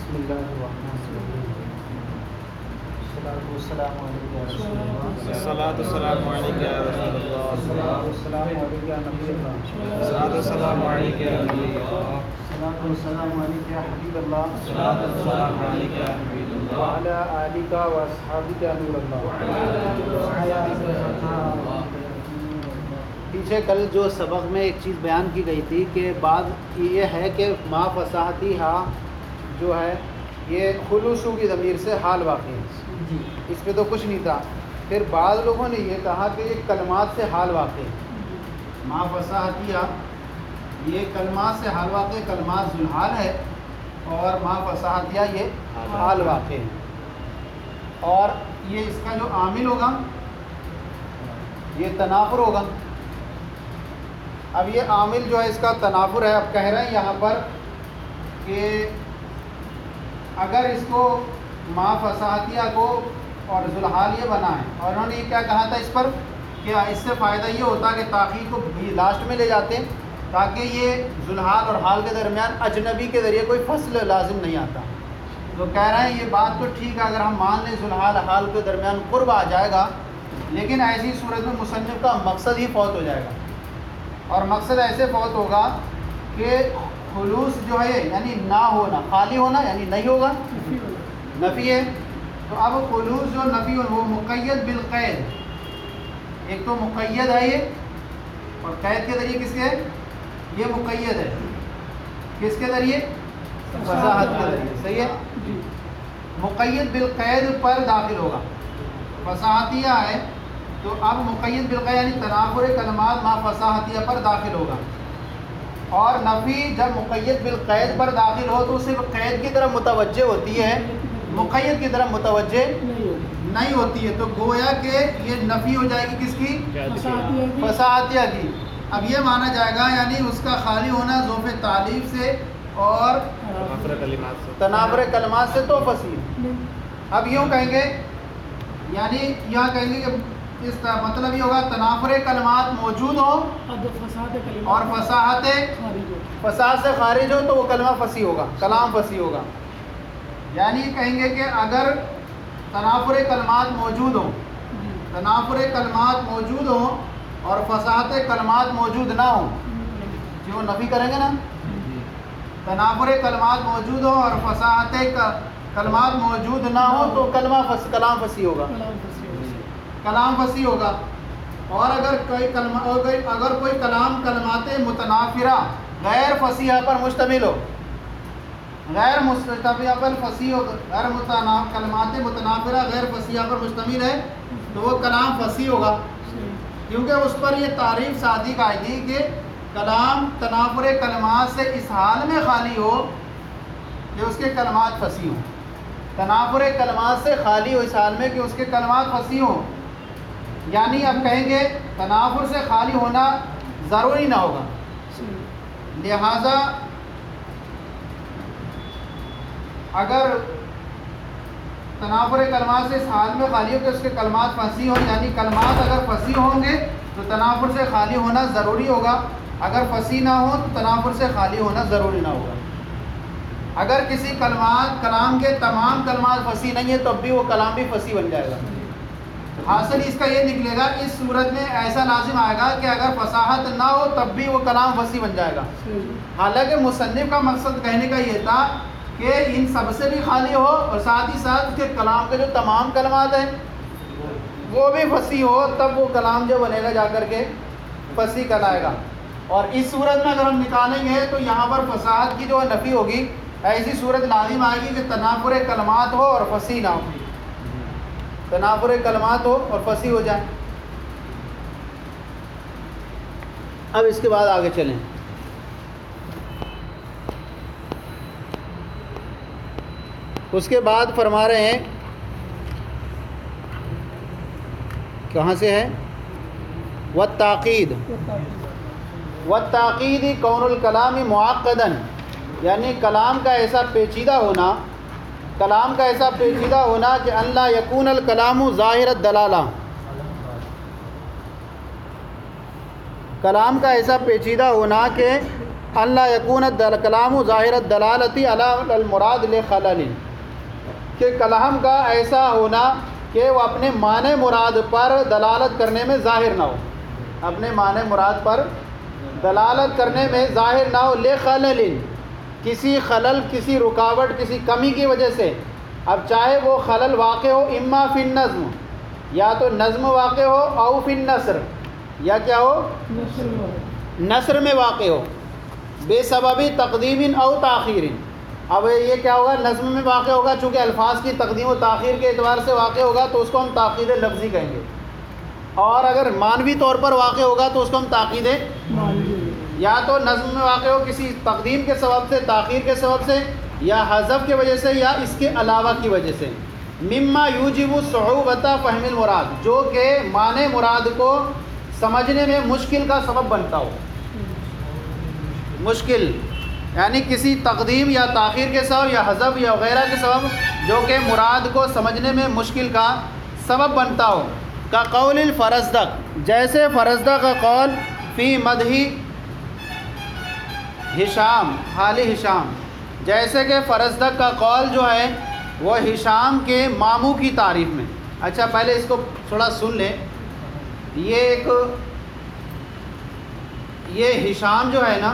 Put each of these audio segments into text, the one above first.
بسم اللہ الرحمن الرحیم والسلام علیکم یا رسول اللہ الصلاۃ والسلام علیک یا رسول اللہ السلام علیکم یا نبی اللہ الصلاۃ والسلام علیک یا نبی اللہ السلام علیکم یا حبیب اللہ الصلاۃ والسلام علیک یا حبیب اللہ وعلی آلک و اصحابک یا نور اللہ. پیچھے کل جو سبق میں ایک چیز بیان کی گئی تھی کہ بعض یہ ہے کہ ما فصاحتی ہا جو ہے یہ خلوصو کی ضمیر سے حال واقع ہے، اس پہ تو کچھ نہیں تھا. پھر بعض لوگوں نے یہ کہا کہ یہ کلمات سے حال واقع ہے. ما فصاحتی ہا یہ کلمات سے حال واقع، کلمات ذوالحال ہے، اور ما فصاحتیہ یہ حال واقع ہے. اور یہ اس کا جو عامل ہوگا یہ تنافر ہوگا. اب یہ عامل جو ہے اس کا تنافر ہے. اب کہہ رہے ہیں یہاں پر کہ اگر اس کو ما فصاحتیہ کو اور ذوالحال یہ بنائیں، اور انہوں نے یہ کیا کہا تھا اس پر کہ اس سے فائدہ یہ ہوتا کہ تاخیر کو لاسٹ میں لے جاتے تاکہ یہ ذوالحال اور حال کے درمیان اجنبی کے ذریعے کوئی فصل لازم نہیں آتا. تو کہہ رہے ہیں یہ بات تو ٹھیک ہے اگر ہم مان لیں ذوالحال حال کے درمیان قرب آ جائے گا، لیکن ایسی صورت میں مصنف کا مقصد ہی فوت ہو جائے گا. اور مقصد ایسے فوت ہوگا کہ خلوص جو ہے یعنی نہ ہونا، خالی ہونا یعنی نہیں ہوگا، نفی ہے. تو اب خلوص جو نفی ہو وہ مقید بالقید، ایک تو مقید ہے یہ، اور قید کے ذریعے کس کے ہے؟ یہ مقید ہے کس کے ذریعے؟ وضاحت کے ذریعے. صحیح ہے، مقید بالقید پر داخل ہوگا. فصاحتیہ ہے تو اب مقید بالقید یعنی تنافر کلمات ما فصاحتیہ پر داخل ہوگا. اور نفی جب مقید بالقید پر داخل ہو تو صرف قید کی طرف متوجہ ہوتی ہے، مقید کی طرف متوجہ نہیں ہوتی ہے. تو گویا کہ یہ نفی ہو جائے گی کس کی؟ فصاحتیہ کی. اب یہ مانا جائے گا یعنی اس کا خالی ہونا ذوف تعلیف سے اور تنافر کلمات سے تو فصیح. اب یوں کہیں گے یعنی یہاں کہیں گے کہ اس کا مطلب یہ ہوگا تنافر کلمات موجود ہو اور فصاحت سے خارج ہو تو وہ کلمہ فصیح ہوگا، کلام فصیح ہوگا. یعنی کہیں گے کہ اگر تنافر کلمات موجود ہوں، تنافر کلمات موجود ہوں اور فصاحت کلمات موجود نہ ہوں، جو نفی کریں گے نا، تنافر کلمات موجود ہوں اور فصاحت کلمات موجود نہ ہو تو کلام فصیح ہوگا، کلام فصیح ہوگا. اور اگر کوئی کلام کلمات متنافرہ غیر فصیحہ پر مشتمل ہو، غیر مستفیہ پر فصیح ہو، کلمات متنافرہ غیر فصیحہ پر مشتمل ہے تو وہ کلام فصیح ہوگا، کیونکہ اس پر یہ تعریف صادق آئے گی کہ کلام تنافر کلمات سے اس حال میں خالی ہو کہ اس کے کلمات فصیح ہوں. تنافر کلمات سے خالی ہو اس حال میں کہ اس کے کلمات فصیح ہوں. یعنی اب کہیں گے تنافر سے خالی ہونا ضروری نہ ہوگا، لہذا اگر تنافر کلمات سے اس حال میں خالی ہو کہ اس کے کلمات فصیح ہوں، یعنی کلمات اگر فصیح ہوں گے تو تنافر سے خالی ہونا ضروری ہوگا، اگر فصیح نہ ہو تو تنافر سے خالی ہونا ضروری نہ ہوگا. اگر کسی کلام کے تمام کلمات فصیح نہیں ہے تب بھی وہ کلام بھی فصیح بن جائے گا. حاصل اس کا یہ نکلے گا کہ اس صورت میں ایسا لازم آئے گا کہ اگر فصاحت نہ ہو تب بھی وہ کلام فصیح بن جائے گا. حالانکہ مصنف کا مقصد کہنے کا یہ تھا کہ ان سب سے بھی خالی ہو اور ساتھ ہی ساتھ اس کے کلام کے جو تمام کلمات ہیں وہ بھی فصیح ہو، تب وہ کلام جو بنے گا جا کر کے فصیح کہلائے گا. اور اس صورت میں اگر ہم نکالیں گے تو یہاں پر فصاحت کی جو نفی ہوگی، ایسی صورت لازم آئے گی کہ تنافر کلمات ہو اور فصیح نہ ہو، تنافر کلمات ہو اور فصیح ہو جائے. اب اس کے بعد آگے چلیں. اس کے بعد فرما رہے ہیں، کہاں سے ہے؟ والتعقید کون الکلام معقداً، یعنی کلام کا ایسا پیچیدہ ہونا، کلام کا ایسا پیچیدہ ہونا کہ اللہ یکون الکلام ظاہر الدلالہ، کلام کا ایسا پیچیدہ ہونا کہ اللہ یکون الکلام ظاہر الدلالتی علی المراد لخلل، کہ کلام کا ایسا ہونا کہ وہ اپنے معنی مراد پر دلالت کرنے میں ظاہر نہ ہو، اپنے معنی مراد پر دلالت کرنے میں ظاہر نہ ہو، لخلل، کسی خلل، کسی رکاوٹ، کسی کمی کی وجہ سے۔ اب چاہے وہ خلل واقع ہو اما فی النظم، یا تو نظم واقع ہو، او فی النثر، یا کیا ہو، نثر میں واقع ہو، بے سبب تقدیم او تاخیر۔ اب یہ کیا ہوگا، نظم میں واقع ہوگا، چونکہ الفاظ کی تقدیم و تاخیر کے اعتبار سے واقع ہوگا تو اس کو ہم تاخیر لفظی کہیں گے، اور اگر معنوی طور پر واقع ہوگا تو اس کو ہم تاکید یا تو نظم میں واقع ہو کسی تقدیم کے سبب سے، تاخیر کے سبب سے، یا حذف کی وجہ سے، یا اس کے علاوہ کی وجہ سے۔ مما یوجب صعوبۃ فہم المراد، جو کہ معنی مراد کو سمجھنے میں مشکل کا سبب بنتا ہو، مشکل یعنی کسی تقدیم یا تاخیر کے سبب، یا حذف یا وغیرہ کے سبب، جو کہ مراد کو سمجھنے میں مشکل کا سبب بنتا ہو۔ کا قول الفرزدق، جیسے فرزدق کا قول فی مدح ہشام، حال ہشام، جیسے کہ فرزدق کا قول جو ہے وہ ہشام کے ماموں کی تعریف میں۔ اچھا پہلے اس کو تھوڑا سن لیں، یہ ہشام جو ہے نا،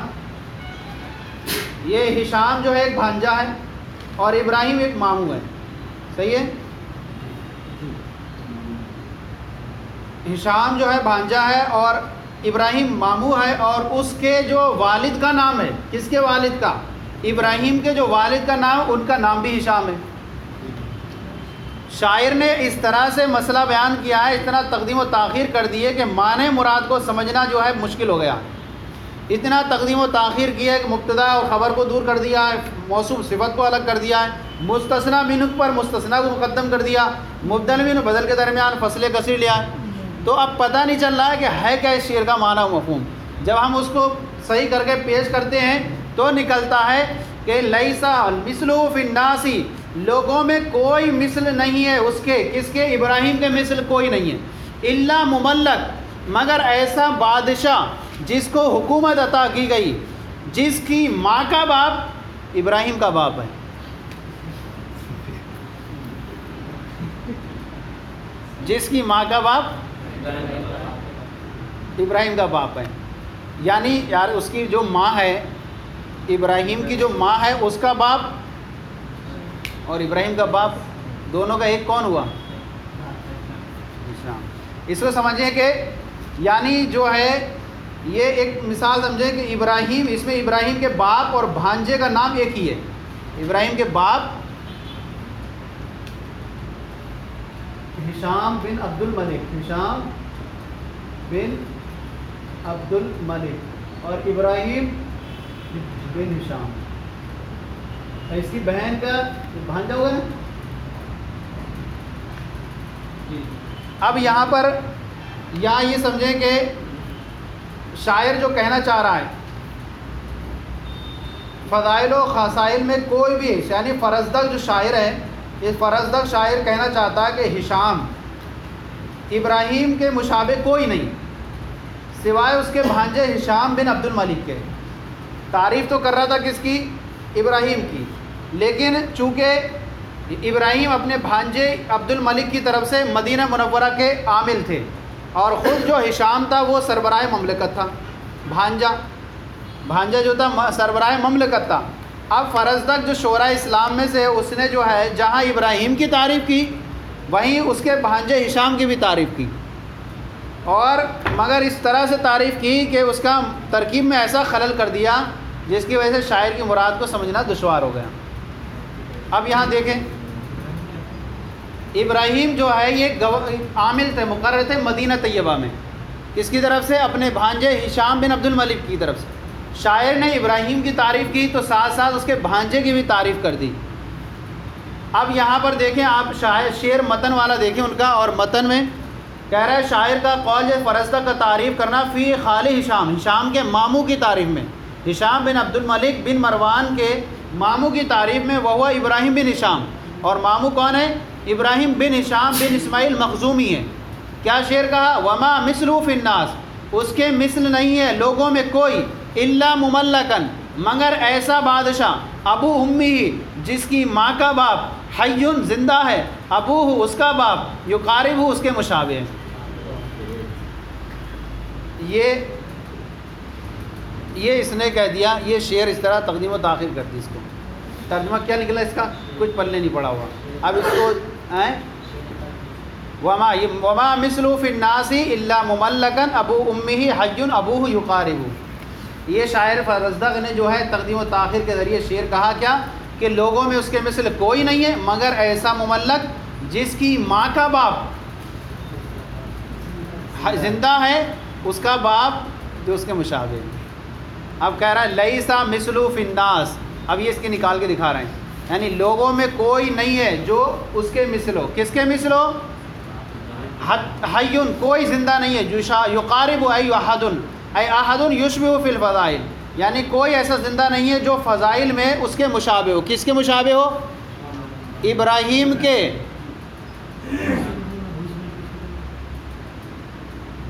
یہ ہشام جو ہے ایک بھانجا ہے اور ابراہیم ایک ماموں ہے، صحیح ہے؟ ہشام جو ہے بھانجا ہے اور ابراہیم ماموں ہے، اور اس کے جو والد کا نام ہے، کس کے والد کا؟ ابراہیم کے جو والد کا نام، ان کا نام بھی ہشام ہے۔ شاعر نے اس طرح سے مسئلہ بیان کیا ہے، اتنا تقدیم و تاخیر کر دیے کہ معنی مراد کو سمجھنا جو ہے مشکل ہو گیا، اتنا تقدیم و تاخیر کیا کہ مبتدا اور خبر کو دور کر دیا ہے، موصوف صفت کو الگ کر دیا ہے، مستثنی منہ پر مستثنی کو مقدم کر دیا، مبدل منہ بدل کے درمیان فصل کثیر لیا ہے، تو اب پتہ نہیں چل رہا ہے کہ ہے کیا اس شعر کا معنی و مفہوم۔ جب ہم اس کو صحیح کر کے پیش کرتے ہیں تو نکلتا ہے کہ لیسا مثلہ فی الناس، لوگوں میں کوئی مثل نہیں ہے اس کے، کس کے؟ ابراہیم کے مثل کوئی نہیں ہے، الا مملک، مگر ایسا بادشاہ جس کو حکومت عطا کی گئی، جس کی ماں کا باپ ابراہیم کا باپ ہے۔ جس کی ماں کا باپ ابراہیم کا باپ ہے، یعنی یار اس کی جو ماں ہے، ابراہیم کی جو ماں ہے اس کا باپ اور ابراہیم کا باپ، دونوں کا ایک کون ہوا؟ اس کو سمجھیں کہ یعنی جو ہے یہ ایک مثال سمجھیں کہ ابراہیم، اس میں ابراہیم کے باپ اور بھانجے کا نام ایک ہی ہے، ابراہیم کے باپ ہشام بن عبد الملک، ہشام بن عبد الملک، اور ابراہیم بن ہشام، اس کی بہن کا بھانجا ہوا ہے۔ اب یہاں پر یہ سمجھیں کہ شاعر جو کہنا چاہ رہا ہے، فضائل و خصائل میں کوئی بھی، یعنی فرزدق جو شاعر ہے، یہ فرزدق شاعر کہنا چاہتا ہے کہ ہشام ابراہیم کے مشابہ کوئی نہیں سوائے اس کے بھانجے ہشام بن عبد الملک کے۔ تعریف تو کر رہا تھا کس کی؟ ابراہیم کی، لیکن چونکہ ابراہیم اپنے بھانجے عبد الملک کی طرف سے مدینہ منورہ کے عامل تھے، اور خود جو ہشام تھا وہ سربراہ مملکت تھا، بھانجا جو تھا سربراہ مملکت تھا۔ اب فرزدق جو شعراء اسلام میں سے، اس نے جو ہے جہاں ابراہیم کی تعریف کی وہیں اس کے بھانجے ہشام کی بھی تعریف کی، اور مگر اس طرح سے تعریف کی کہ اس کا ترکیب میں ایسا خلل کر دیا جس کی وجہ سے شاعر کی مراد کو سمجھنا دشوار ہو گیا۔ اب یہاں دیکھیں، ابراہیم جو ہے یہ عامل تھے، مقرر تھے مدینہ طیبہ میں، کس کی طرف سے؟ اپنے بھانجے ہشام بن عبد الملک کی طرف سے۔ شاعر نے ابراہیم کی تعریف کی تو ساتھ ساتھ اس کے بھانجے کی بھی تعریف کر دی۔ اب یہاں پر دیکھیں آپ، شعر متن والا دیکھیں ان کا، اور متن میں کہہ رہا ہے شاعر کا قول ہے فرزدق کا تعریف کرنا فی خال ہشام، ہشام کے ماموں کی تعریف میں، ہشام بن عبد الملک بن مروان کے ماموں کی تعریف میں، وہ ابراہیم بن ہشام، اور ماموں کون ہے؟ ابراہیم بن ہشام بن اسماعیل مخزومی ہے۔ کیا شعر کہا؟ وما مثلہ فی الناس، اس کے مثل نہیں ہے لوگوں میں کوئی، الا مملکن مگر ایسا بادشاہ ابو امی جس کی ماں کا باپ حیٌ زندہ ہے ابوہ اس کا باپ یقارب اس کے مشابہ ہے. یہ اس نے کہہ دیا. یہ شعر اس طرح تقدیم و تاخیر کر دی. اس کو ترجمہ کیا نکلا اس کا کچھ پلے نہیں پڑا ہوا. اب اس کو وما مثلہ فی الناس الا مملکن ابو امہ حی ابوہ یقارب. یہ شاعر فرزدق نے جو ہے تقدیم و تاخیر کے ذریعے شعر کہا کیا کہ لوگوں میں اس کے مثل کوئی نہیں ہے مگر ایسا مملک جس کی ماں کا باپ زندہ ہے اس کا باپ جو اس کے مشابہ. اب کہہ رہا ہے لیسا مثلہ فی الناس. اب یہ اس کے نکال کے دکھا رہے ہیں یعنی لوگوں میں کوئی نہیں ہے جو اس کے مثل ہو. کس کے مثل ہو؟ حیٌ کوئی زندہ نہیں ہے. یقارب ای احد یشبہ فی الفضائل یعنی کوئی ایسا زندہ نہیں ہے جو فضائل میں اس کے مشابہ ہو. کس کے مشابہ ہو؟ ابراہیم کے.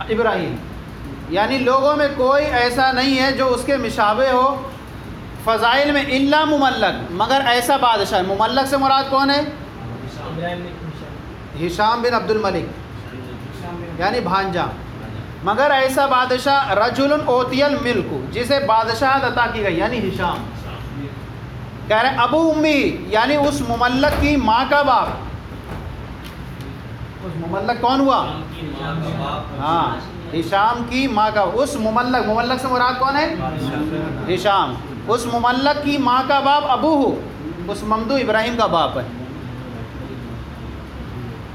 ابراہیم یعنی لوگوں میں کوئی ایسا نہیں ہے جو اس کے مشابہ ہو فضائل میں الا مملک مگر ایسا بادشاہ. مملک سے مراد کون ہے؟ ہشام بن عبد الملک یعنی بھانجا. مگر ایسا بادشاہ رجل اوتی الملک جسے بادشاہت عطا کی گئی یعنی ہشام. کہہ رہے ہیں ابو امی یعنی اس مملک کی ماں کا باپ. اس مملک کون ہوا؟ ہاں ہشام کی ماں کا. اس مملک سے مراد کون ہے؟ ہشام. اس مملک کی ماں کا باپ ابوہ اس ممدوح ابراہیم کا باپ ہے.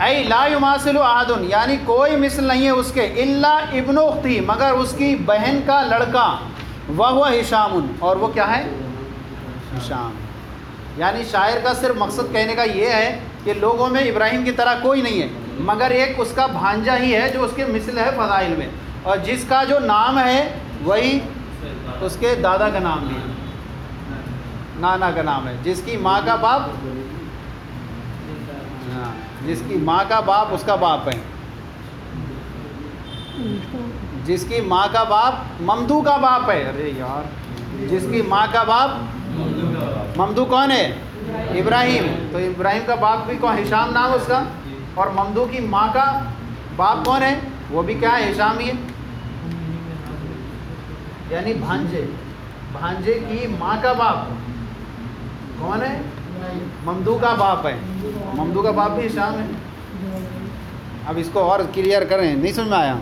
ای لا یماثل احد یعنی کوئی مثل نہیں ہے اس کے الا ابن اختی مگر اس کی بہن کا لڑکا وہو ہشام اور وہ کیا ہے؟ ہشام. یعنی شاعر کا صرف مقصد کہنے کا یہ ہے کہ لوگوں میں ابراہیم کی طرح کوئی نہیں ہے مگر ایک اس کا بھانجا ہی ہے جو اس کے مثل ہے فضائل میں اور جس کا جو نام ہے وہی اس کے دادا کا نام بھی ہے نانا کا نام ہے. جس کی ماں کا باپ جس کی ماں کا باپ اس کا باپ ہے. جس کی ماں کا باپ ممدو کا باپ ہے. ارے یار جس کی ماں کا باپ ممدو کون ہے؟ ابراہیم. تو ابراہیم کا باپ بھی کون؟ ہشام نام اس کا. اور ممدو کی ماں کا باپ کون ہے؟ وہ بھی کیا ہے؟ ہشام ہی ہے. یعنی بھانجے کی ماں کا باپ کون ہے؟ ممدو کا باپ ہے. ممدو کا باپ بھی ہشام ہے. اب اس کو اور کلیئر کریں. نہیں سمجھ میں آیا؟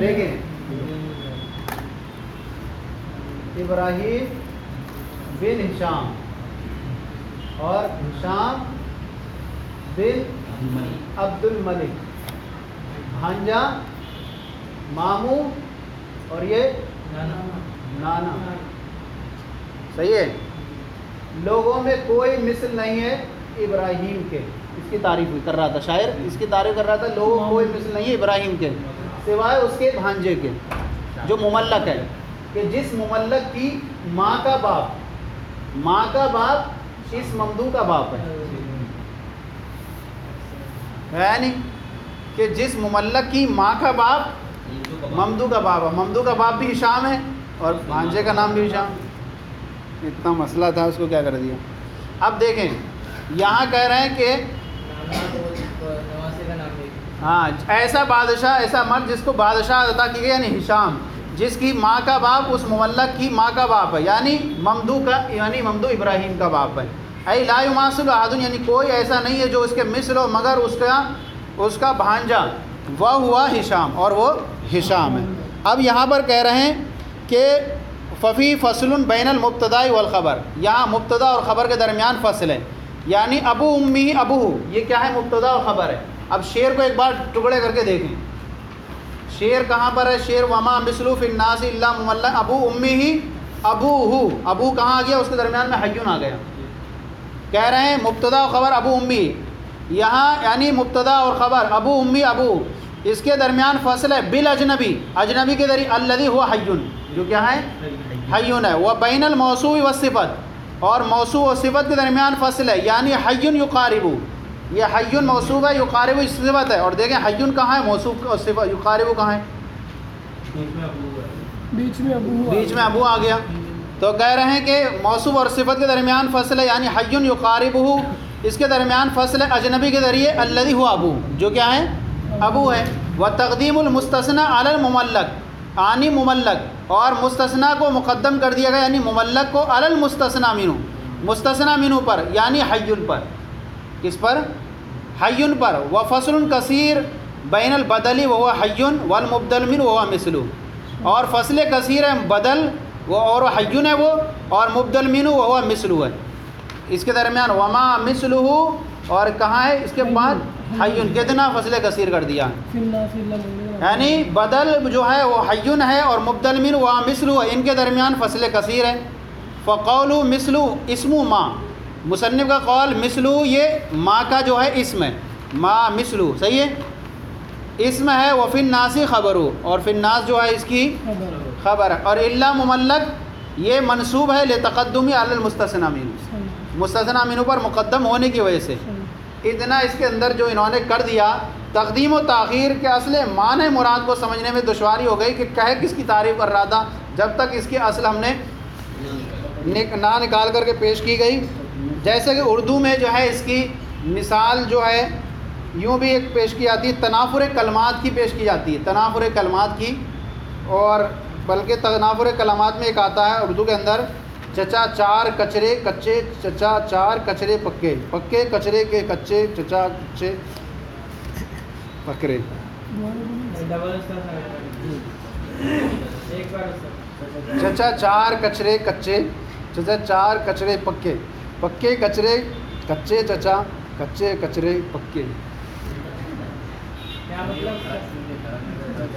دیکھیں ابراہیم بن ہشام اور ہشام بن عبد الملک بھانجا ماموں اور یہ نانا. صحیح ہے. لوگوں میں کوئی مثل نہیں ہے ابراہیم کے. اس کی تعریف کر رہا تھا شاعر. اس کی تعریف کر رہا تھا لوگوں میں کوئی مثل نہیں ہے ابراہیم کے سوائے اس کے بھانجے کے جو مملک ہے کہ جس مملک کی ماں کا باپ اس ممدو کا باپ ہے. یعنی کہ جس مملک کی ماں کا باپ ممدو کا باپ ہے. ممدو کا باپ بھی ہشام ہے اور بھانجے کا نام بھی ہشام. اتنا مسئلہ تھا اس کو کیا کر دیا. اب دیکھیں یہاں کہہ رہے ہیں کہ ہاں ایسا بادشاہ ایسا مرد جس کو بادشاہ عطا کی گئی یعنی ہشام جس کی ماں کا باپ اس مملک کی ماں کا باپ ہے یعنی ممدو ابراہیم کا باپ ہے. ای لا یماثل احد یعنی کوئی ایسا نہیں ہے جو اس کے مثل ہو مگر اس کا بھانجا وہ ہوا ہشام اور وہ ہشام ہے. اب یہاں پر کہہ رہے ہیں کہ ففی فصل بین المبتدا والخبر. یہاں مبتدا اور خبر کے درمیان فصل ہے یعنی ابو امی ابو یہ کیا ہے؟ مبتدا اور خبر ہے. اب شعر کو ایک بار ٹکڑے کر کے دیکھیں. شعر کہاں پر ہے؟ شعر وما مثلہ فی الناس الا مملک ابو امی ہی ابو کہاں آ گیا؟ اس کے درمیان میں حیون آ گیا. کہہ رہے ہیں مبتدا و خبر ابو امی. یہاں یعنی مبتدا اور خبر ابو امی ابو اس کے درمیان فصل ہے اجنبی کے ذریعے الذی ہوا حیون جو کیا ہے؟ حیون ہے. وہ بین الموصوف والصفت اور موصوف و صفت کے درمیان فصل ہے یعنی حیون یقارب. یہ حیون موصوف ہے یقارب صفت ہے. اور دیکھیں حیون کہاں ہے؟ موصوف اور صفت. یقارب کہاں ہے؟ بیچ میں ابو آ گیا، تو کہہ رہے ہیں کہ موصوف اور صفت کے درمیان فصل ہے، یعنی حی یقاربہ، اس کے درمیان فصل ہے اجنبی کے ذریعے الذی ہوا ابو، جو کیا ہے ابو ہے۔ وتقدیم المستثنى علی المملک، آنی مملک اور مستثنیٰ کو مقدم کر دیا گیا، یعنی مملک کو علی المستثنى منہ، مستثنیٰ منہ پر، یعنی حی پر، کس پر؟ حی پر۔ وفصل کثیر بین البدل وهو حی والمبدل منہ وهو مثلہ، اور فصل کثیر ہے بدل وہ اور حی ہے وہ، اور مبدل منہ وهو مثلہ ہے، اس کے درمیان وما مثلہ، اور کہاں ہے اس کے بعد حی، کتنا فصل کثیر کر دیا، یعنی بدل جو ہے وہ حی ہے اور مبدل منہ وهو مثلہ ہے، ان کے درمیان فصل کثیر ہے۔ فقول مثلہ اسم ما، مصنف کا قول مثلہ یہ ما کا جو ہے اسم ہے، ما مثلہ صحیح ہے، اسم ہے، وفی الناس خبر، اور فی الناس جو ہے اس کی خبر ہے، اور الا مملک یہ منصوب ہے لتقدمی علی المستثنی منہ، مستثنی منہ پر مقدم ہونے کی وجہ سے۔ اتنا اس کے اندر جو انہوں نے کر دیا، تقدیم و تاخیر کے اصل معنی مراد کو سمجھنے میں دشواری ہو گئی کہ کہہ کس کی تعریف کر رہا تھا، جب تک اس کی اصل ہم نے نہ نکال کر کے پیش کی گئی۔ جیسے کہ اردو میں جو ہے اس کی مثال جو ہے یوں بھی ایک پیش کی جاتی ہے، تنافر کلمات کی پیش کی جاتی ہے، تنافر کلمات کی، اور بلکہ تنافر کلمات میں ایک آتا ہے اردو کے اندر، چچا چار کچرے کچے، چچا چار کچرے پکے، پکے کچرے کے کچے، چچا کچے پکڑے۔ چچا چار کچرے کچے، چچا چار کچرے پکے، پکے کچرے کچے، چچا کچے کچرے پکے۔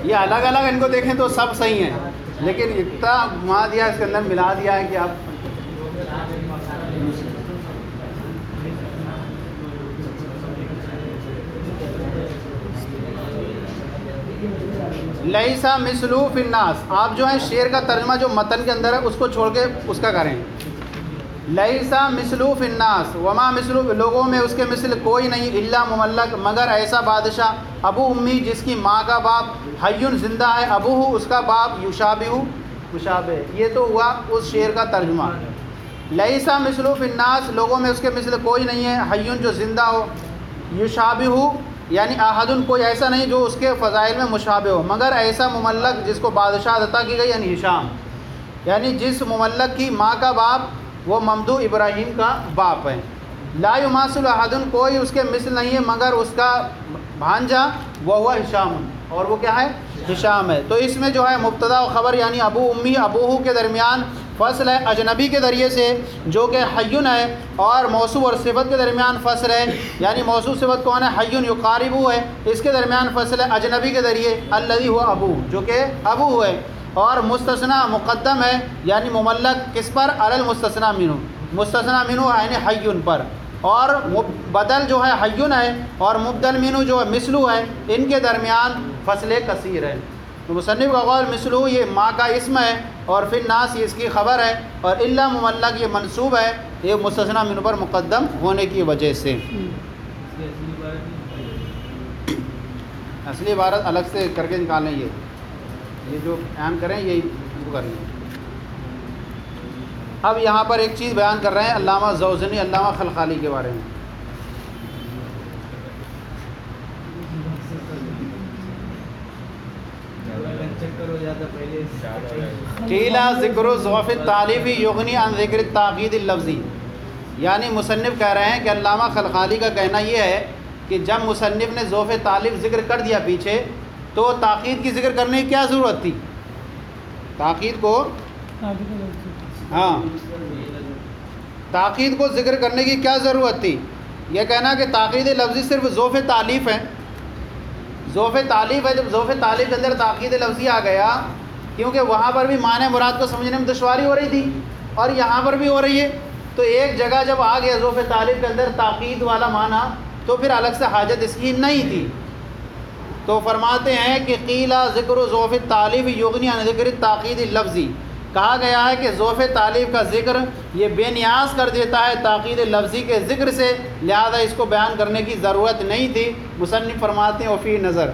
یہ الگ الگ ان کو دیکھیں تو سب صحیح ہیں، لیکن اتنا گھما دیا اس کے اندر، ملا دیا ہے کہ آپ لیسا مثلو فی الناس، آپ جو ہے شعر کا ترجمہ جو متن کے اندر ہے اس کو چھوڑ کے اس کا کریں، لیسا مثلو فی الناس، وما مثلو، لوگوں میں اس کے مثل کوئی نہیں، الا مملک، مگر ایسا بادشاہ، ابو امی جس کی ماں کا باپ حی زندہ ہے، ابوہ اس کا باپ یشابہ مشابہ، یہ تو ہوا اس شعر کا ترجمہ۔ لیسا مثلو فی الناس، لوگوں میں اس کے مثل کوئی نہیں ہے، حی جو زندہ ہو، یشابہ یعنی احد کوئی ایسا نہیں جو اس کے فضائل میں مشابہ ہو، مگر ایسا مملک جس کو بادشاہ عطا کی گئی، یعنی ہشام، یعنی جس مملک کی ماں کا باپ وہ ممدو ابراہیم کا باپ ہے۔ لا یماثل احد، کوئی اس کے مثل نہیں ہے مگر اس کا بھانجا، وہ ہشام، اور وہ کیا ہے؟ ہشام ہے۔ تو اس میں جو ہے مبتدا و خبر یعنی ابو امی ابوہ کے درمیان فصل ہے اجنبی کے ذریعے سے جو کہ حیٌ ہے، اور موصوف اور صفت کے درمیان فصل ہے، یعنی موصوف صفت کون ہے؟ حیٌ یقاربہ ہے، اس کے درمیان فصل ہے اجنبی کے ذریعے الذی ہوا ابو، جو کہ ابو ہے، اور مستثنی مقدم ہے یعنی مملک کس پر؟ علی المستثنی منہ، مستثنی منہ یعنی حیٌ پر، اور بدل جو ہے حیٌ ہے، اور مبدل منہ جو ہے مثلہ ہے، ان کے درمیان فصل کثیر ہے۔ تو مصنف کا قول مثلہ یہ ماں کا اسم ہے، اور فی الناس یہ اس کی خبر ہے، اور الا مملک یہ منصوب ہے، یہ مستثنی منہ پر مقدم ہونے کی وجہ سے۔ اصلی عبارت الگ سے کر کے نکالیں، یہ جو بیان کریں یہی کر لیں۔ اب یہاں پر ایک چیز بیان کر رہے ہیں علامہ زوزنی علامہ خلخالی کے بارے میں۔ قیلا ذکر ضعف التعلیف یغنی عن ذکر التعقید اللفظی، یعنی مصنف کہہ رہے ہیں کہ علامہ خلخالی کا کہنا یہ ہے کہ جب مصنف نے ضعف تعلیف ذکر کر دیا پیچھے، تو تاکید کی ذکر کرنے کی کیا ضرورت تھی؟ تاکید کو تاکید کو ذکر کرنے کی کیا ضرورت تھی؟ یہ کہنا کہ تاکید لفظی صرف ضعف تعلیف ہے، ضعف تعلیف ہے، جب ضعف تعلیف کے اندر تاکید لفظی آ گیا، کیونکہ وہاں پر بھی معنی مراد کو سمجھنے میں دشواری ہو رہی تھی اور یہاں پر بھی ہو رہی ہے، تو ایک جگہ جب آ گیا ضعف تعلیف کے اندر تاکید والا معنی، تو پھر الگ سے حاجت اس کی نہیں تھی۔ تو فرماتے ہیں کہ قیلا ذکر ضعف التعلیف یغنی عن ذکر التاکید اللفظی، کہا گیا ہے کہ ضعف تعلیف کا ذکر یہ بے نیاز کر دیتا ہے تاکید لفظی کے ذکر سے، لہذا اس کو بیان کرنے کی ضرورت نہیں تھی۔ مصنف فرماتے ہیں وفی نظر،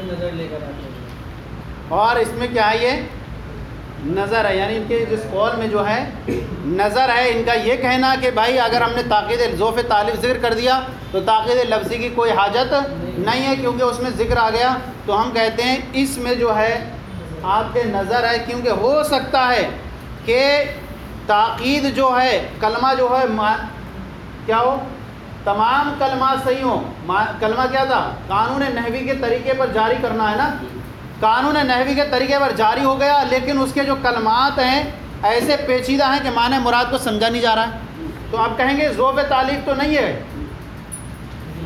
نظر لے کر اور اس میں کیا ہے؟ یہ نظر ہے، یعنی ان کے جس قول میں جو ہے نظر ہے، ان کا یہ کہنا کہ بھائی اگر ہم نے تاکید ظوف تعلیف ذکر کر دیا تو تاکید لفظی کی کوئی حاجت نہیں ہے، کیونکہ اس میں ذکر آ گیا۔ تو ہم کہتے ہیں اس میں جو ہے آپ کے نظر ہے، کیونکہ ہو سکتا ہے کہ تاکید جو ہے کلمہ جو ہے کیا ہو، تمام کلمات صحیح ہوں۔ کلمہ کیا تھا؟ قانون نحوی کے طریقے پر جاری کرنا ہے نا، قانون نحوی کے طریقے پر جاری ہو گیا، لیکن اس کے جو کلمات ہیں ایسے پیچیدہ ہیں کہ معنی مراد کو سمجھا نہیں جا رہا ہے، تو آپ کہیں گے ظوف تعلیف تو نہیں ہے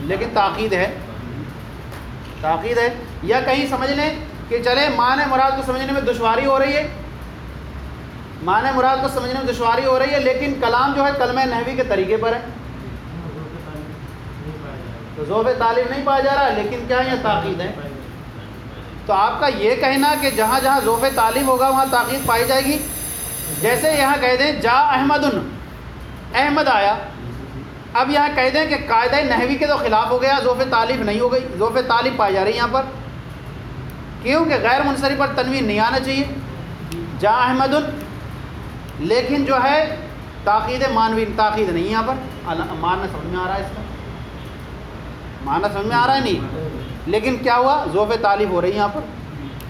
لیکن تاکید ہے، تاکید ہے۔ یا کہیں سمجھ لیں کہ چلے معنی مراد کو سمجھنے میں دشواری ہو رہی ہے، معنی مراد کو سمجھنے میں دشواری ہو رہی ہے، لیکن کلام جو ہے کلمہ نحوی کے طریقے پر ہے، تو ظوف تعلیف نہیں پایا جا رہا ہے، لیکن کیا یہ تاکید ہے۔ تو آپ کا یہ کہنا کہ جہاں جہاں ظوف تعلیف ہوگا وہاں تاکید پائی جائے گی، جیسے یہاں کہہ دیں جا احمد، احمد آیا، اب یہاں کہہ دیں کہ قاعدہ نحوی کے تو خلاف ہو گیا، ظوف تعلیف نہیں ہو گئی، ظوف تعلیف پائی جا رہی ہے یہاں پر، کیونکہ غیر منصرف پر تنوین نہیں آنا چاہیے، جا احمد، لیکن جو ہے تاکید معنوی، تاکید نہیں یہاں پر۔ معنی سمجھ میں آ رہا ہے اس کا؟ معنی سمجھ میں آ رہا ہے نہیں، لیکن کیا ہوا؟ ظوف تعلیف ہو رہی ہے یہاں پر،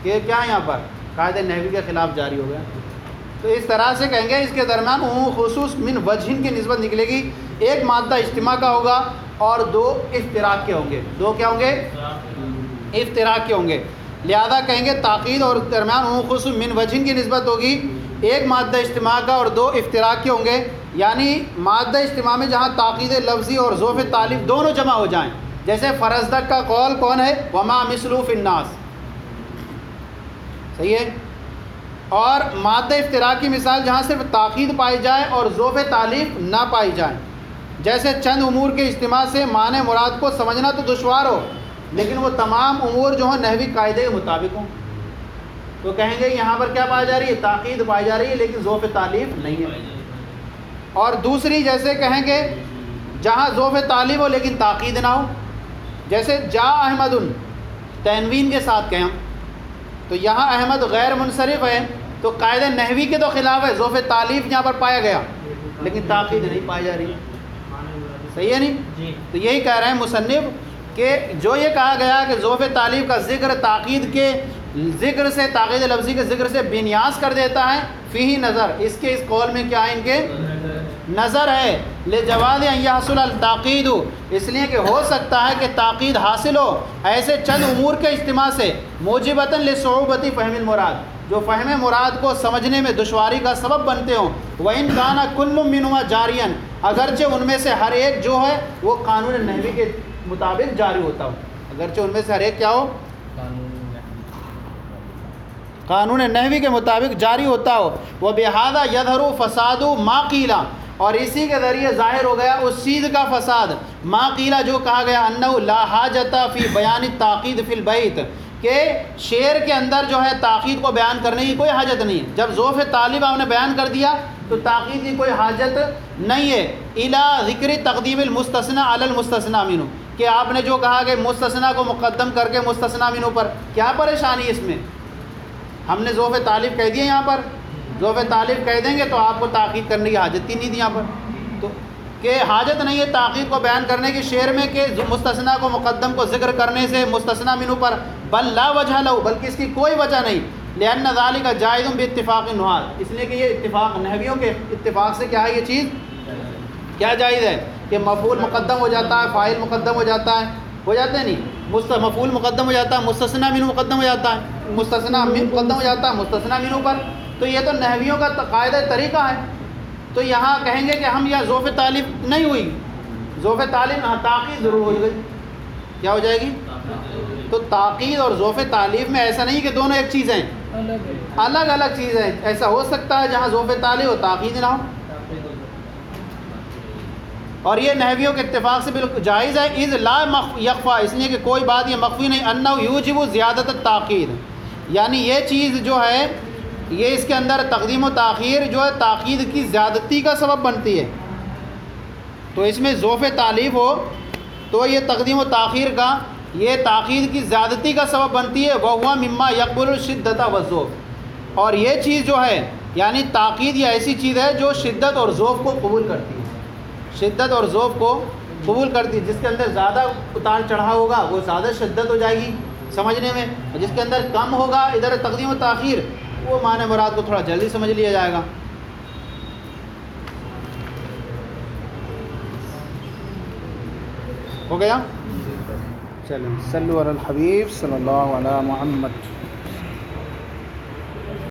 کہ کیا یہاں پر قاعدہ نحوی کے خلاف جاری ہو گیا۔ تو اس طرح سے کہیں گے اس کے درمیان عموم خصوص من وجہن کی نسبت نکلے گی، ایک مادہ اجتماع کا ہوگا اور دو افتراق کے ہوں گے، دو کیا ہوں گے؟ افتراق کے ہوں گے، لہذا کہیں گے تاکید اور درمیان عموم خصوص من وجہن کی نسبت ہوگی، ایک مادہ اجتماع کا اور دو افتراق کے ہوں گے، یعنی مادہ اجتماع میں جہاں تاکید لفظی اور ظوف تعلیف دونوں جمع ہو جائیں، جیسے فرزدق کا قول کون ہے؟ وما مثلو فی الناس، صحیح ہے۔ اور مادہ افتراق کی مثال جہاں صرف تاکید پائی جائے اور ظوف تعلیف نہ پائی جائے، جیسے چند امور کے اجتماع سے معنی مراد کو سمجھنا تو دشوار ہو، لیکن وہ تمام امور جو ہیں نحوی قاعدے کے مطابق ہوں، تو کہیں گے یہاں پر کیا پائی جا رہی ہے؟ تاکید پائی جا رہی ہے، لیکن ظوف تعلیف نہیں ہے۔ اور دوسری جیسے کہیں گے جہاں ظوف تعلیف ہو لیکن تاکید نہ ہو، جیسے جا احمد، تنوین کے ساتھ کہیں ہم، تو یہاں احمد غیر منصرف ہے، تو قاعدہ نحوی کے تو خلاف ہے، ظوف تعلیف یہاں پر پایا گیا لیکن تاکید نہیں پائی جا رہی، صحیح ہے نہیں؟ تو یہی کہہ رہے ہیں مصنف کہ جو یہ کہا گیا کہ ظوف تعلیف کا ذکر تاکید کے ذکر سے، تاکید لفظی کے ذکر سے بے نیاز کر دیتا ہے، فیہ نظر، اس کے اس قول میں کیا ہے؟ ان کے نظر ہے، لجواز ان یحصل التاکید، اس لیے کہ ہو سکتا ہے کہ تاکید حاصل ہو ایسے چند امور کے اجتماع سے، موجبۃ لصعوبۃ فہم المراد، جو فہم مراد کو سمجھنے میں دشواری کا سبب بنتے ہوں، وَإِن كَانَ كُلٌّ مِّنْهُمَا جَارِيًا، اگرچہ ان میں سے ہر ایک جو ہے وہ قانون نحوی کے مطابق جاری ہوتا ہو، اگرچہ ان میں سے ہر ایک کیا ہو؟ قانون نحوی کے مطابق جاری ہوتا ہو، وَبِهَذَا يَظْهَرُ فَسَادُ مَا قِيلَ، اور اسی کے ذریعے ظاہر ہو گیا اس چیز کا فساد، ما قیلہ جو کہا گیا، انہ لا حاجت فی بیان التاکید فی البیت، کہ شعر کے اندر جو ہے تاکید کو بیان کرنے کی کوئی حاجت نہیں، جب ظوف تعلیف آپ نے بیان کر دیا تو تاکید کی کوئی حاجت نہیں ہے، الی ذکر تقدیم المستثنی علی المستثنی منہ، کہ آپ نے جو کہا کہ مستثنی کو مقدم کر کے مستثنی منہ پر، کیا پریشانی اس میں؟ ہم نے ظوف تعلیف کہہ دیا، یہاں پر ظوف تعلیف کہہ دیں گے تو آپ کو تاکید کرنے کی حاجت ہی نہیں تھی یہاں پر، تو کہ حاجت نہیں ہے تاکید کو بیان کرنے کی شعر میں کہ مستثنی کو مقدم کو ذکر کرنے سے مستثنی منہ پر، بل لا وجہ لہ، بلکہ اس کی کوئی وجہ نہیں، لأن ذلک جائز باتفاق النحاة، اس لیے کہ یہ اتفاق نحویوں کے اتفاق سے کیا ہے، یہ چیز کیا جائز ہے کہ مفعول مقدم ہو جاتا ہے، فاعل مقدم ہو جاتا ہے، ہو جاتے ہیں نہیں، مفعول مقدم ہو جاتا ہے، مستثنی منہ مقدم ہو جاتا ہے، مستثنی منہ مقدم ہو جاتا ہے مستثنی منہ پر، تو یہ تو نحویوں کا قاعدہ طریقہ ہے۔ تو یہاں کہیں گے کہ ہم یا ظوف تعلیف نہیں ہوئی، ظوف تعلیف تاکید ضرور ہو گئی، کیا ہو جائے گی؟ تو تاکید اور ظوف تعلیف میں ایسا نہیں کہ دونوں ایک چیز ہیں، الگ الگ چیز ہیں، ایسا ہو سکتا ہے جہاں ظوف تعلیف ہو تاکید نہ ہو، اور یہ نحویوں کے اتفاق سے بالکل جائز ہے، اذ لا یخفا، اس لیے کہ کوئی بات یہ مخفی نہیں، انہ یوجب زیادت التاکید، یعنی یہ چیز جو ہے یہ اس کے اندر تقدیم و تاخیر جو ہے تاکید کی زیادتی کا سبب بنتی ہے، تو اس میں ظوف تعلیف ہو تو یہ تقدیم و تاخیر کا یہ تاخیر کی زیادتی کا سبب بنتی ہے، وَهُوَ مِمَّا يَقْبُلُ الشِّدَّةَ وَالذَّوْفَ، اور یہ چیز جو ہے یعنی تاکید یہ ایسی چیز ہے جو شدت اور ذوف کو قبول کرتی ہے، شدت اور ذوف کو قبول کرتی ہے۔ جس کے اندر زیادہ اتار چڑھاؤ ہوگا وہ زیادہ شدت ہو جائے گی سمجھنے میں، اور جس کے اندر کم ہوگا ادھر تقدیم و تاخیر وہ معنی مراد کو تھوڑا جلدی سمجھ لیا جائے گا۔ ہو گیا؟ چلیں صلو علی الحبیب صلی اللہ علی محمد۔